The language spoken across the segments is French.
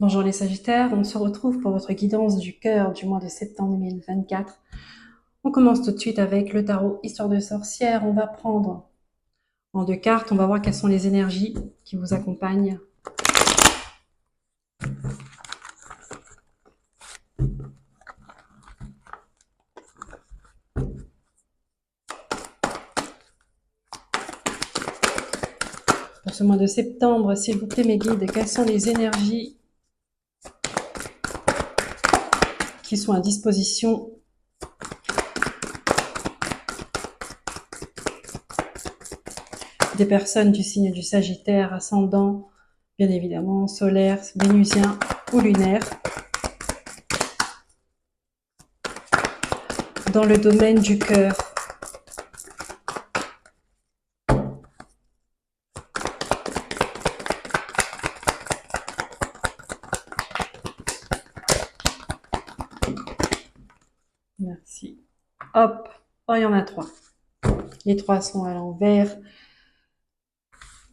Bonjour les Sagittaires, on se retrouve pour votre guidance du cœur du mois de septembre 2024. On commence tout de suite avec le tarot Histoire de sorcière. On va prendre en 2 cartes, on va voir quelles sont les énergies qui vous accompagnent. Pour ce mois de septembre, s'il vous plaît mes guides, quelles sont les énergies qui sont à disposition des personnes du signe du Sagittaire, ascendant, bien évidemment, solaire, vénusien ou lunaire, dans le domaine du cœur. Merci. Hop, oh, il y en a 3. Les 3 sont à l'envers.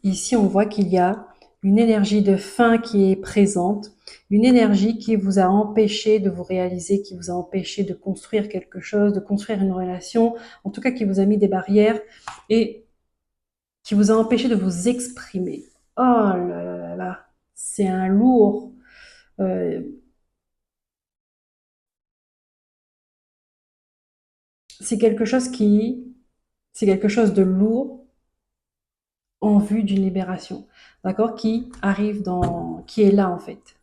Ici, on voit qu'il y a une énergie de fin qui est présente, une énergie qui vous a empêché de vous réaliser, qui vous a empêché de construire quelque chose, de construire une relation, en tout cas qui vous a mis des barrières et qui vous a empêché de vous exprimer. Oh là là là là, c'est un lourd. euh, c'est quelque chose de lourd en vue d'une libération, d'accord, qui est là en fait.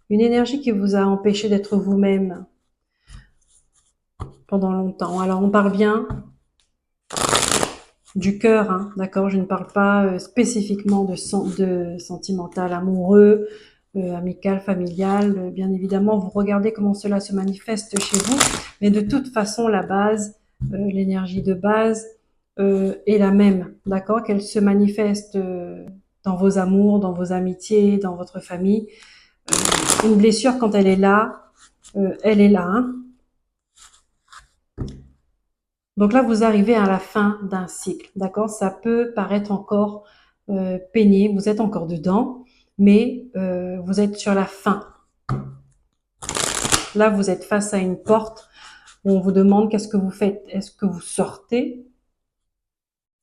Une énergie qui vous a empêché d'être vous-même pendant longtemps. Alors on parle bien du cœur, hein, d'accord. Je ne parle pas spécifiquement de sentimental, amoureux, amical, familial. Bien évidemment, vous regardez comment cela se manifeste chez vous, mais de toute façon, la base, l'énergie de base est la même, d'accord. Qu'elle se manifeste dans vos amours, dans vos amitiés, dans votre famille. Une blessure, quand elle est là, elle est là, hein. Donc là, vous arrivez à la fin d'un cycle, d'accord? Ça peut paraître encore pénible, vous êtes encore dedans, mais vous êtes sur la fin. Là, vous êtes face à une porte où on vous demande qu'est-ce que vous faites. Est-ce que vous sortez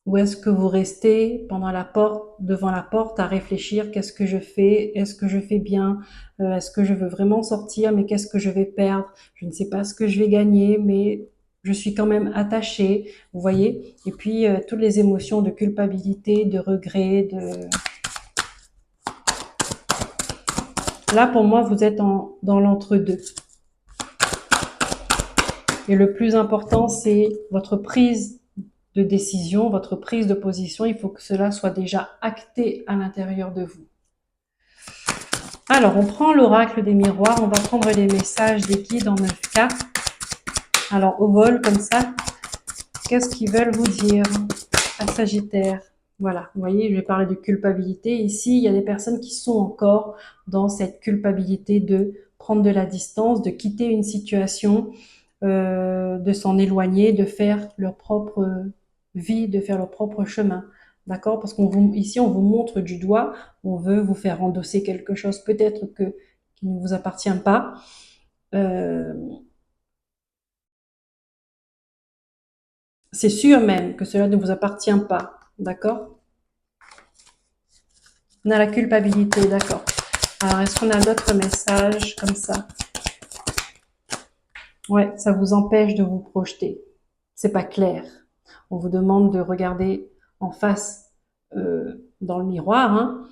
ou est-ce que vous restez devant la porte à réfléchir, qu'est-ce que je fais? Est-ce que je fais bien? Est-ce que je veux vraiment sortir? Mais qu'est-ce que je vais perdre? Je ne sais pas ce que je vais gagner, mais je suis quand même attachée, vous voyez? Et puis, toutes les émotions de culpabilité, de regret, Là, pour moi, vous êtes dans l'entre-deux. Et le plus important, c'est votre prise de décision, votre prise de position. Il faut que cela soit déjà acté à l'intérieur de vous. Alors, on prend l'oracle des miroirs, on va prendre les messages des guides en 9 cartes. Alors, au vol, comme ça, qu'est-ce qu'ils veulent vous dire à Sagittaire? Voilà, vous voyez, je vais parler de culpabilité. Ici, il y a des personnes qui sont encore dans cette culpabilité de prendre de la distance, de quitter une situation, de s'en éloigner, de faire leur propre vie, de faire leur propre chemin. D'accord? Parce ici, on vous montre du doigt, on veut vous faire endosser quelque chose peut-être qui ne vous appartient pas. C'est sûr même que cela ne vous appartient pas. D'accord? On a la culpabilité, d'accord. Alors, est-ce qu'on a d'autres messages comme ça? Ouais, ça vous empêche de vous projeter. C'est pas clair. On vous demande de regarder en face dans le miroir, hein,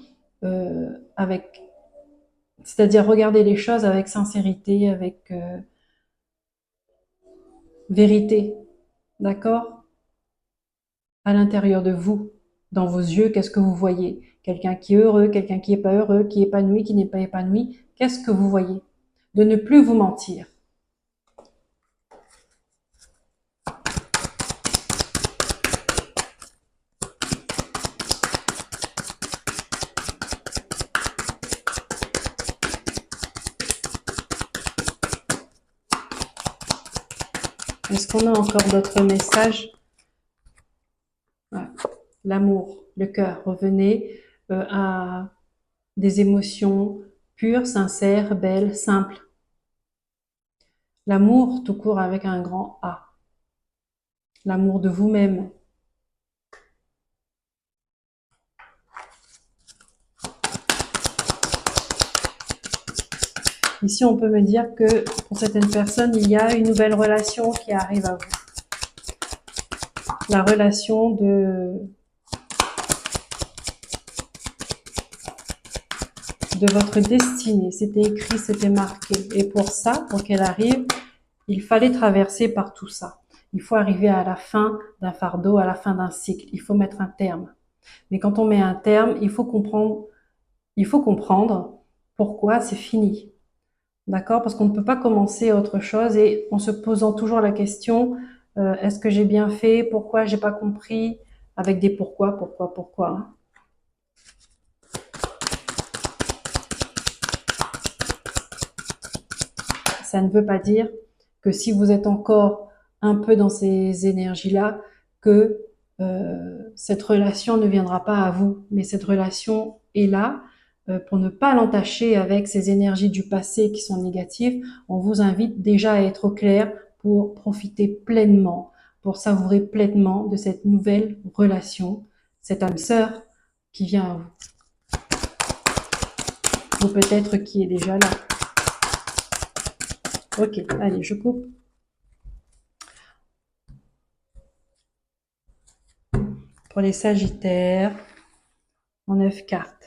c'est-à-dire regarder les choses avec sincérité, avec vérité, d'accord? À l'intérieur de vous, dans vos yeux, qu'est-ce que vous voyez? Quelqu'un qui est heureux, quelqu'un qui n'est pas heureux, qui est épanoui, qui n'est pas épanoui. Qu'est-ce que vous voyez? De ne plus vous mentir. Est-ce qu'on a encore d'autres messages? Voilà. L'amour, le cœur. Revenez à des émotions pures, sincères, belles, simples. L'amour tout court avec un grand A. L'amour de vous-même. Ici, on peut me dire que pour certaines personnes, il y a une nouvelle relation qui arrive à vous. La relation de votre destinée. C'était écrit, c'était marqué. Et pour ça, pour qu'elle arrive, il fallait traverser par tout ça. Il faut arriver à la fin d'un fardeau, à la fin d'un cycle. Il faut mettre un terme. Mais quand on met un terme, il faut comprendre pourquoi c'est fini. D'accord? Parce qu'on ne peut pas commencer autre chose et en se posant toujours la question, est-ce que j'ai bien fait? Pourquoi j'ai pas compris? Avec des pourquoi, hein. Ça ne veut pas dire que si vous êtes encore un peu dans ces énergies-là, que cette relation ne viendra pas à vous. Mais cette relation est là pour ne pas l'entacher avec ces énergies du passé qui sont négatives. On vous invite déjà à être au clair pour profiter pleinement, pour savourer pleinement de cette nouvelle relation, cette âme sœur qui vient à vous, ou peut-être qui est déjà là. Ok, allez, je coupe. Pour les Sagittaires, en 9 cartes.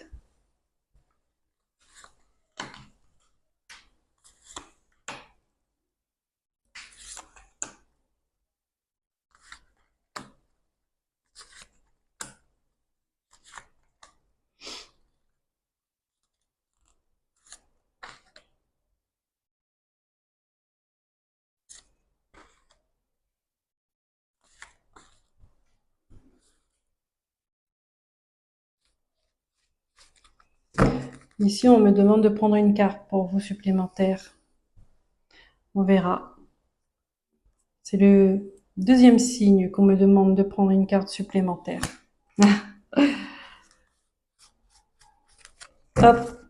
Ici, on me demande de prendre une carte pour vous supplémentaire. On verra. C'est le deuxième signe qu'on me demande de prendre une carte supplémentaire. Hop.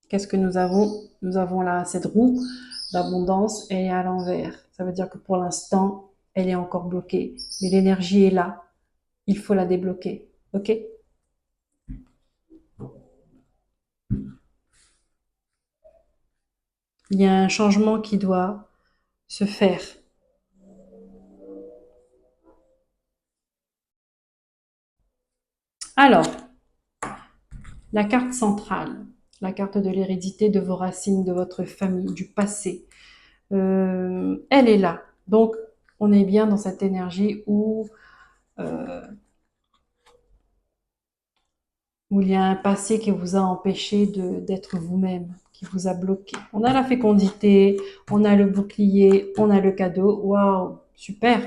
Qu'est-ce que nous avons? Nous avons là cette roue d'abondance, elle est à l'envers. Ça veut dire que pour l'instant, elle est encore bloquée. Mais l'énergie est là. Il faut la débloquer. Ok? Il y a un changement qui doit se faire. Alors, la carte centrale, la carte de l'hérédité, de vos racines, de votre famille, du passé. Elle est là. Donc, on est bien dans cette énergie euh, où il y a un passé qui vous a empêché d'être vous-même, qui vous a bloqué. On a la fécondité, on a le bouclier, on a le cadeau. Waouh, super,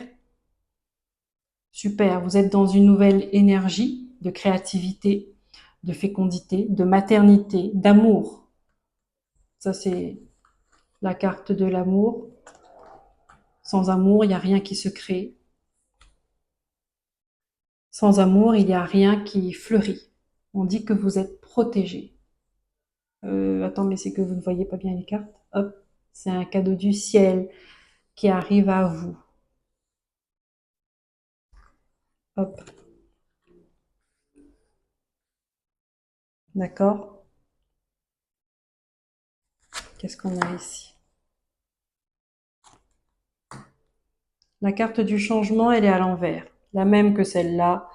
super. Vous êtes dans une nouvelle énergie de créativité, de fécondité, de maternité, d'amour. Ça, c'est la carte de l'amour. Sans amour, il n'y a rien qui se crée. Sans amour, il n'y a rien qui fleurit. On dit que vous êtes protégé. Attends, mais c'est que vous ne voyez pas bien les cartes. Hop, c'est un cadeau du ciel qui arrive à vous. Hop, d'accord? Qu'est-ce qu'on a ici? La carte du changement, elle est à l'envers. La même que celle-là.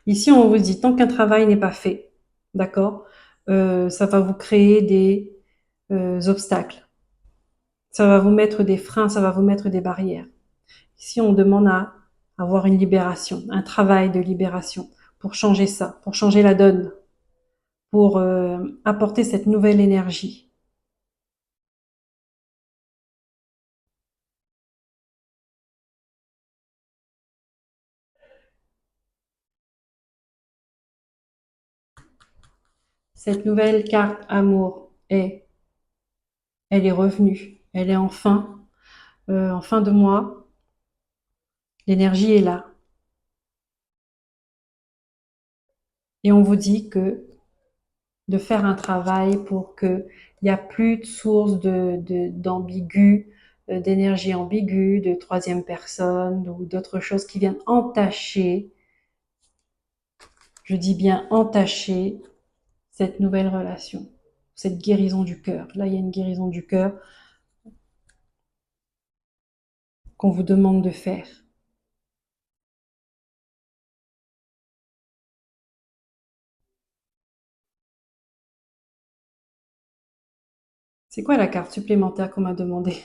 Ici, on vous dit, tant qu'un travail n'est pas fait, d'accord? Ça va vous créer des obstacles. Ça va vous mettre des freins, ça va vous mettre des barrières. Ici, on demande à avoir une libération, un travail de libération pour changer ça, pour changer la donne, pour apporter cette nouvelle énergie. Cette nouvelle carte amour elle est revenue. Elle est enfin, en fin de mois. L'énergie est là. Et on vous dit que de faire un travail pour qu'il n'y a plus de source d'ambigu, d'énergie ambiguë, de troisième personne ou d'autres choses qui viennent entacher, je dis bien entacher, cette nouvelle relation, cette guérison du cœur. Là, il y a une guérison du cœur qu'on vous demande de faire. C'est quoi la carte supplémentaire qu'on m'a demandé?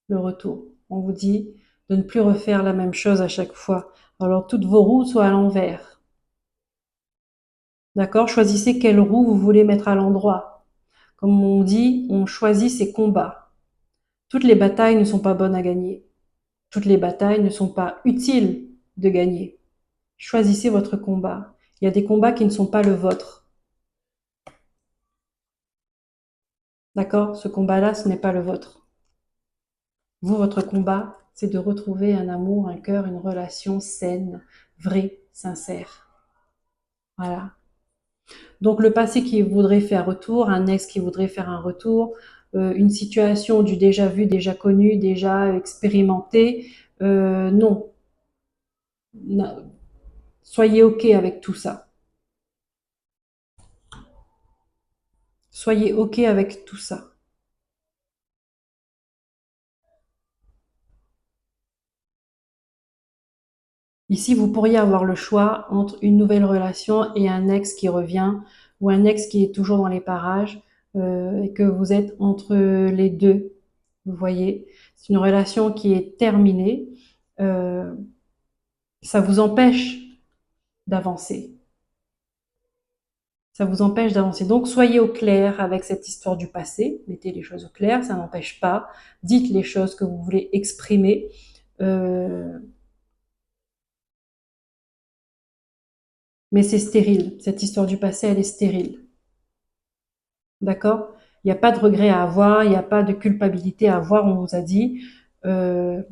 Le retour. On vous dit de ne plus refaire la même chose à chaque fois. Alors, toutes vos roues soient à l'envers. D'accord? Choisissez quelle roue vous voulez mettre à l'endroit. Comme on dit, on choisit ses combats. Toutes les batailles ne sont pas bonnes à gagner. Toutes les batailles ne sont pas utiles de gagner. Choisissez votre combat. Il y a des combats qui ne sont pas le vôtre. D'accord? Ce combat-là, ce n'est pas le vôtre. Vous, votre combat, c'est de retrouver un amour, un cœur, une relation saine, vraie, sincère. Voilà. Donc le passé qui voudrait faire retour, un ex qui voudrait faire un retour, une situation du déjà vu, déjà connu, déjà expérimenté, non. Soyez OK avec tout ça. Soyez OK avec tout ça. Ici, vous pourriez avoir le choix entre une nouvelle relation et un ex qui revient, ou un ex qui est toujours dans les parages, et que vous êtes entre les deux. Vous voyez, c'est une relation qui est terminée. Euh, Ça vous empêche d'avancer. Ça vous empêche d'avancer. Donc, soyez au clair avec cette histoire du passé. Mettez les choses au clair, ça n'empêche pas. Dites les choses que vous voulez exprimer. Euh, mais c'est stérile. Cette histoire du passé, elle est stérile. D'accord? Il n'y a pas de regret à avoir, il n'y a pas de culpabilité à avoir, on vous a dit.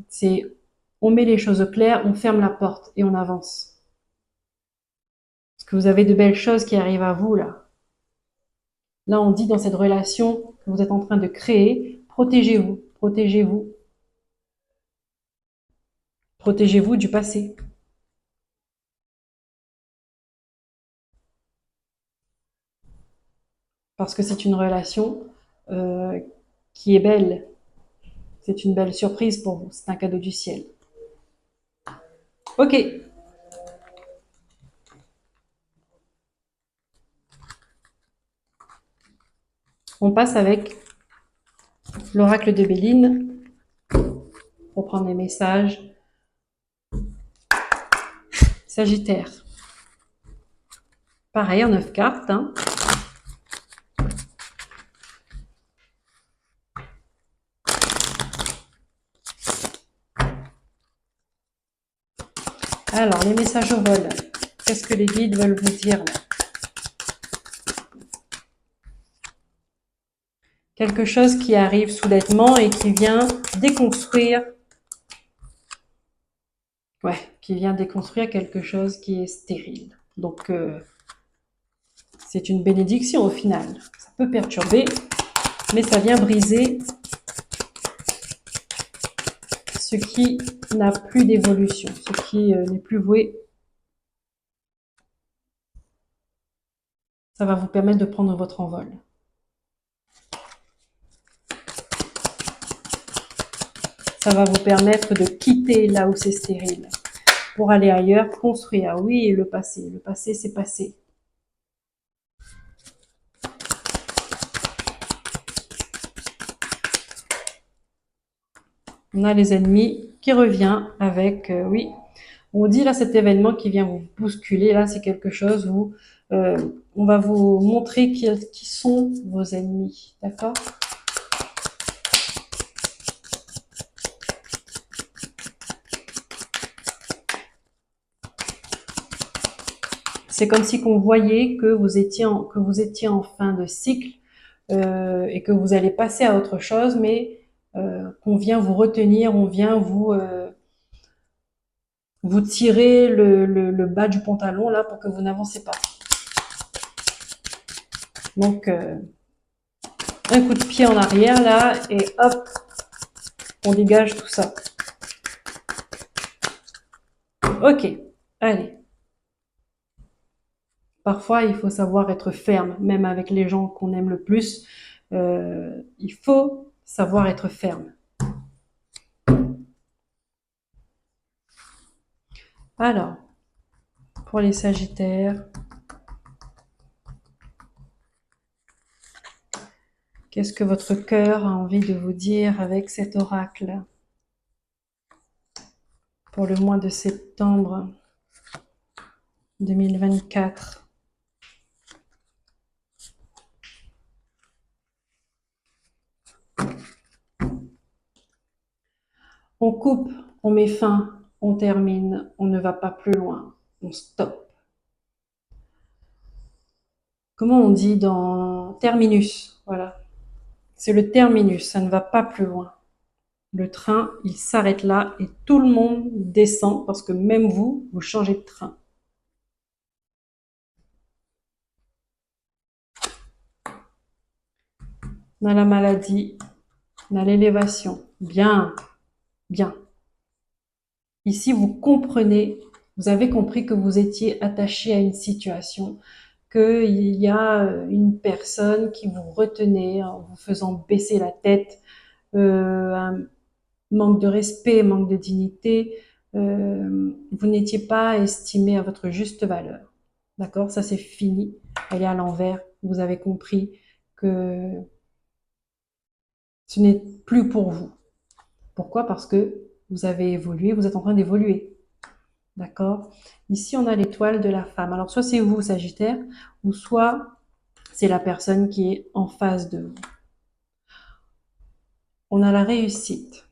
C'est, on met les choses au clair, on ferme la porte et on avance. Parce que vous avez de belles choses qui arrivent à vous, là. Là, on dit dans cette relation que vous êtes en train de créer, protégez-vous, protégez-vous, protégez-vous du passé. Parce que c'est une relation euh, qui est belle. C'est une belle surprise pour vous. C'est un cadeau du ciel. Ok, on passe avec l'oracle de Béline pour prendre les messages. Sagittaire. Pareil, en 9 cartes. Hein. Alors, les messages au vol. Qu'est-ce que les guides veulent vous dire là? Quelque chose qui arrive soudainement et qui vient déconstruire. Ouais, qui vient déconstruire quelque chose qui est stérile. Donc, c'est une bénédiction au final. Ça peut perturber, mais ça vient briser ce qui n'a plus d'évolution, ce qui n'est plus voué. Ça va vous permettre de prendre votre envol. Ça va vous permettre de quitter là où c'est stérile pour aller ailleurs, construire. Oui, le passé c'est passé. On a les ennemis qui revient avec, oui, on dit là cet événement qui vient vous bousculer, là c'est quelque chose où on va vous montrer qui sont vos ennemis, d'accord? C'est comme si qu'on voyait que vous étiez en fin de cycle et que vous allez passer à autre chose, mais qu'on vient vous retenir, on vient vous tirer le bas du pantalon là pour que vous n'avancez pas. Donc un coup de pied en arrière là et hop, on dégage tout ça. Ok, allez. Parfois, il faut savoir être ferme, même avec les gens qu'on aime le plus. Il faut savoir être ferme. Alors, pour les Sagittaires, qu'est-ce que votre cœur a envie de vous dire avec cet oracle pour le mois de septembre 2024? On coupe, on met fin, on termine, on ne va pas plus loin, on stoppe. Comment on dit dans terminus? Voilà, c'est le terminus, ça ne va pas plus loin. Le train, il s'arrête là et tout le monde descend parce que même vous, vous changez de train. On a la maladie, on a l'élévation. Bien, bien. Ici, vous comprenez, vous avez compris que vous étiez attaché à une situation, qu'il y a une personne qui vous retenait en vous faisant baisser la tête, un manque de respect, manque de dignité, vous n'étiez pas estimé à votre juste valeur. D'accord? Ça, c'est fini. Elle est à l'envers. Vous avez compris que ce n'est plus pour vous. Pourquoi? Parce que vous avez évolué, vous êtes en train d'évoluer. D'accord? Ici, on a l'étoile de la femme. Alors, soit c'est vous, Sagittaire, ou soit c'est la personne qui est en face de vous. On a la réussite.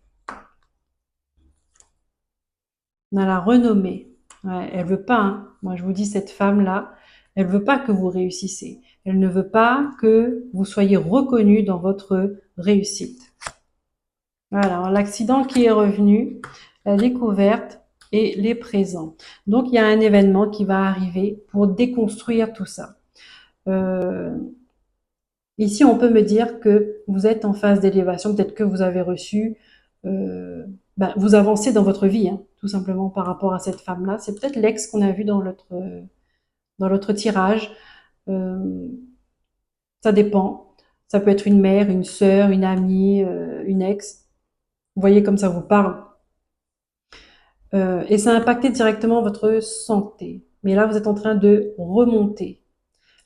On a la renommée. Ouais, elle veut pas, hein. Moi, je vous dis, cette femme-là, elle veut pas que vous réussissez. Elle ne veut pas que vous soyez reconnu dans votre réussite. Voilà, l'accident qui est revenu, la découverte et les présents. Donc, il y a un événement qui va arriver pour déconstruire tout ça. Ici, on peut me dire que vous êtes en phase d'élévation, peut-être que vous avez reçu, vous avancez dans votre vie, hein, tout simplement par rapport à cette femme-là. C'est peut-être l'ex qu'on a vu dans l'autre tirage. Euh, Ça dépend. Ça peut être une mère, une sœur, une amie, une ex. Vous voyez comme ça vous parle. Et ça a impacté directement votre santé. Mais là, vous êtes en train de remonter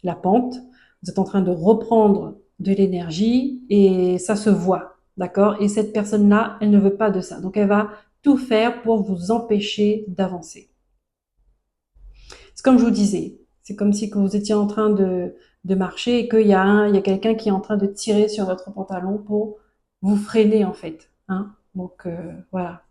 la pente. Vous êtes en train de reprendre de l'énergie et ça se voit. D'accord? Et cette personne-là, elle ne veut pas de ça. Donc, elle va tout faire pour vous empêcher d'avancer. C'est comme je vous disais. C'est comme si que vous étiez en train de marcher et qu'il y a quelqu'un qui est en train de tirer sur votre pantalon pour vous freiner, en fait. Hein? Donc, voilà.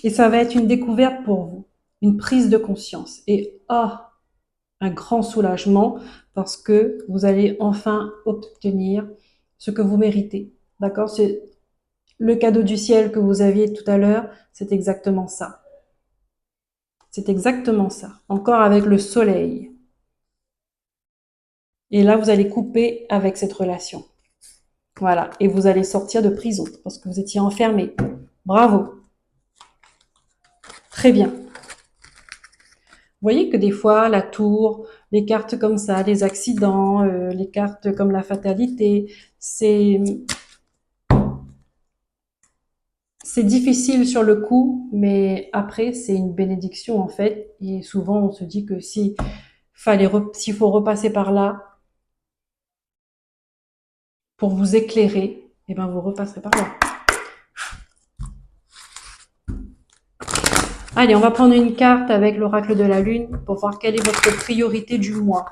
Et ça va être une découverte pour vous, une prise de conscience. Et un grand soulagement parce que vous allez enfin obtenir ce que vous méritez. D'accord? C'est le cadeau du ciel que vous aviez tout à l'heure, c'est exactement ça. C'est exactement ça. Encore avec le soleil. Et là, vous allez couper avec cette relation. Voilà. Et vous allez sortir de prison parce que vous étiez enfermé. Bravo. Très bien. Vous voyez que des fois, la tour, les cartes comme ça, les accidents, les cartes comme la fatalité, c'est difficile sur le coup, mais après, c'est une bénédiction en fait. Et souvent, on se dit que s'il faut repasser par là pour vous éclairer, eh ben vous repasserez par là. Allez, on va prendre une carte avec l'oracle de la lune pour voir quelle est votre priorité du mois.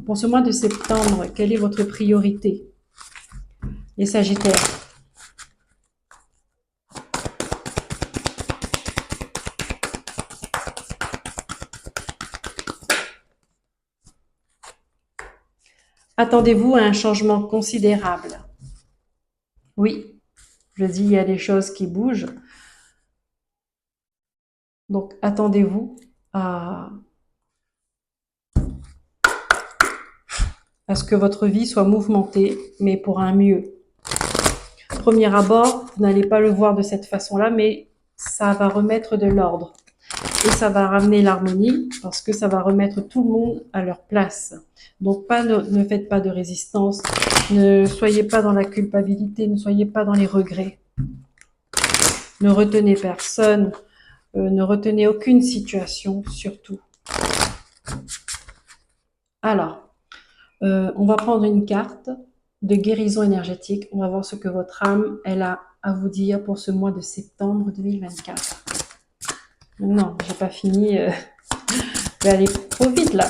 Pour ce mois de septembre, quelle est votre priorité? Les Sagittaires. Attendez-vous à un changement considérable. Oui, je dis, il y a des choses qui bougent. Donc, attendez-vous à ce que votre vie soit mouvementée, mais pour un mieux. Premier abord, vous n'allez pas le voir de cette façon-là, mais ça va remettre de l'ordre. Et ça va ramener l'harmonie, parce que ça va remettre tout le monde à leur place. Donc, ne faites pas de résistance, ne soyez pas dans la culpabilité, ne soyez pas dans les regrets. Ne retenez personne, ne retenez aucune situation, surtout. Alors, on va prendre une carte de guérison énergétique. On va voir ce que votre âme, elle a à vous dire pour ce mois de septembre 2024. Non, j'ai pas fini. Je vais aller trop vite là.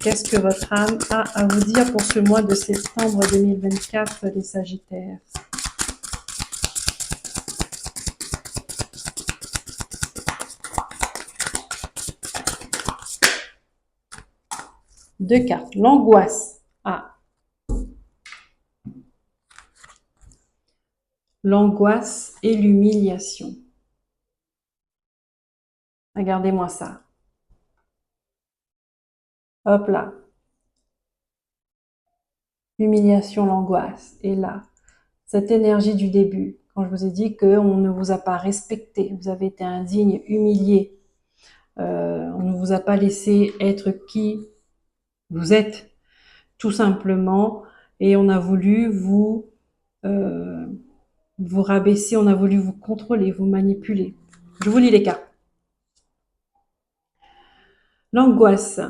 Qu'est-ce que votre âme a à vous dire pour ce mois de septembre 2024, les Sagittaires? Deux cartes. L'angoisse. Ah. L'angoisse et l'humiliation. Regardez-moi ça. Hop là. L'humiliation, l'angoisse. Et là, cette énergie du début, quand je vous ai dit qu'on ne vous a pas respecté, vous avez été indigne, humilié, on ne vous a pas laissé être qui vous êtes, tout simplement, et on a voulu euh, vous rabaisser, on a voulu vous contrôler, vous manipuler. Je vous lis les cartes. L'angoisse,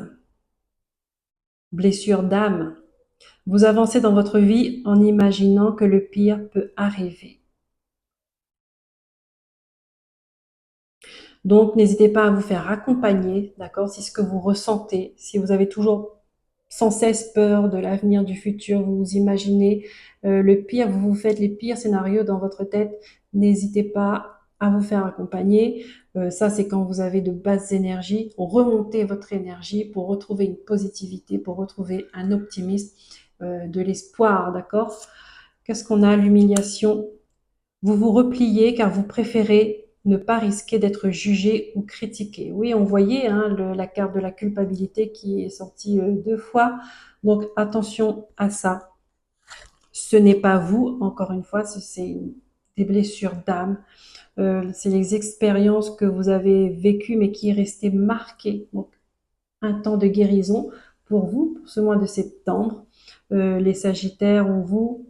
blessure d'âme. Vous avancez dans votre vie en imaginant que le pire peut arriver. Donc, n'hésitez pas à vous faire accompagner, d'accord, si ce que vous ressentez, si vous avez toujours sans cesse peur de l'avenir, du futur, vous vous imaginez le pire, vous vous faites les pires scénarios dans votre tête, n'hésitez pas à vous faire accompagner. Ça, c'est quand vous avez de basses énergies. Remontez votre énergie pour retrouver une positivité, pour retrouver un optimisme, de l'espoir, d'accord? Qu'est-ce qu'on a? L'humiliation. Vous vous repliez car vous préférez ne pas risquer d'être jugé ou critiqué. Oui, on voyait hein, la carte de la culpabilité qui est sortie deux fois. Donc attention à ça. Ce n'est pas vous, encore une fois, c'est des blessures d'âme. C'est les expériences que vous avez vécues mais qui est resté marquées. Donc un temps de guérison pour vous, pour ce mois de septembre. Les Sagittaires, on vous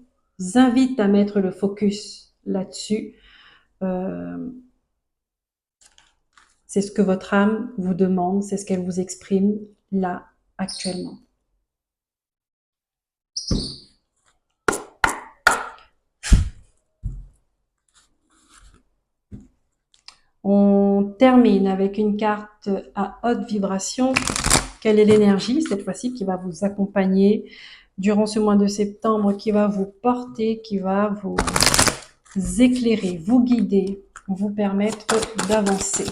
invite à mettre le focus là-dessus. Euh, c'est ce que votre âme vous demande, c'est ce qu'elle vous exprime là, actuellement. On termine avec une carte à haute vibration. Quelle est l'énergie, cette fois-ci, qui va vous accompagner durant ce mois de septembre, qui va vous porter, qui va vous éclairer, vous guider, vous permettre d'avancer?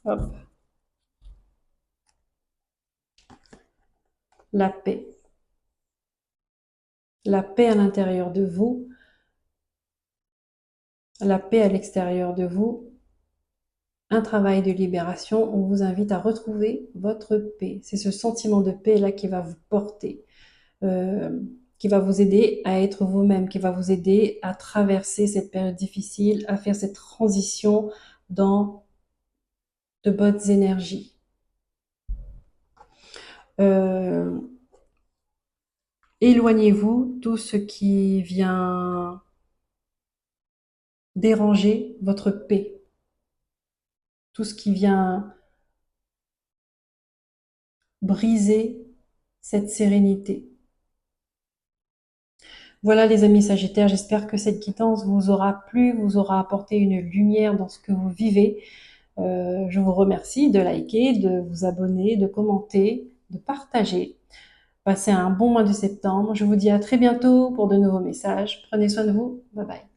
Hop. La paix. La paix à l'intérieur de vous, la paix à l'extérieur de vous, un travail de libération. On vous invite à retrouver votre paix. C'est ce sentiment de paix là qui va vous porter, qui va vous aider à être vous-même, qui va vous aider à traverser cette période difficile, à faire cette transition dans de bonnes énergies. Euh, Éloignez-vous tout ce qui vient déranger votre paix, tout ce qui vient briser cette sérénité. Voilà les amis Sagittaires, j'espère que cette guidance vous aura plu, vous aura apporté une lumière dans ce que vous vivez. Je vous remercie de liker, de vous abonner, de commenter, de partager. Passez un bon mois de septembre. Je vous dis à très bientôt pour de nouveaux messages. Prenez soin de vous. Bye bye.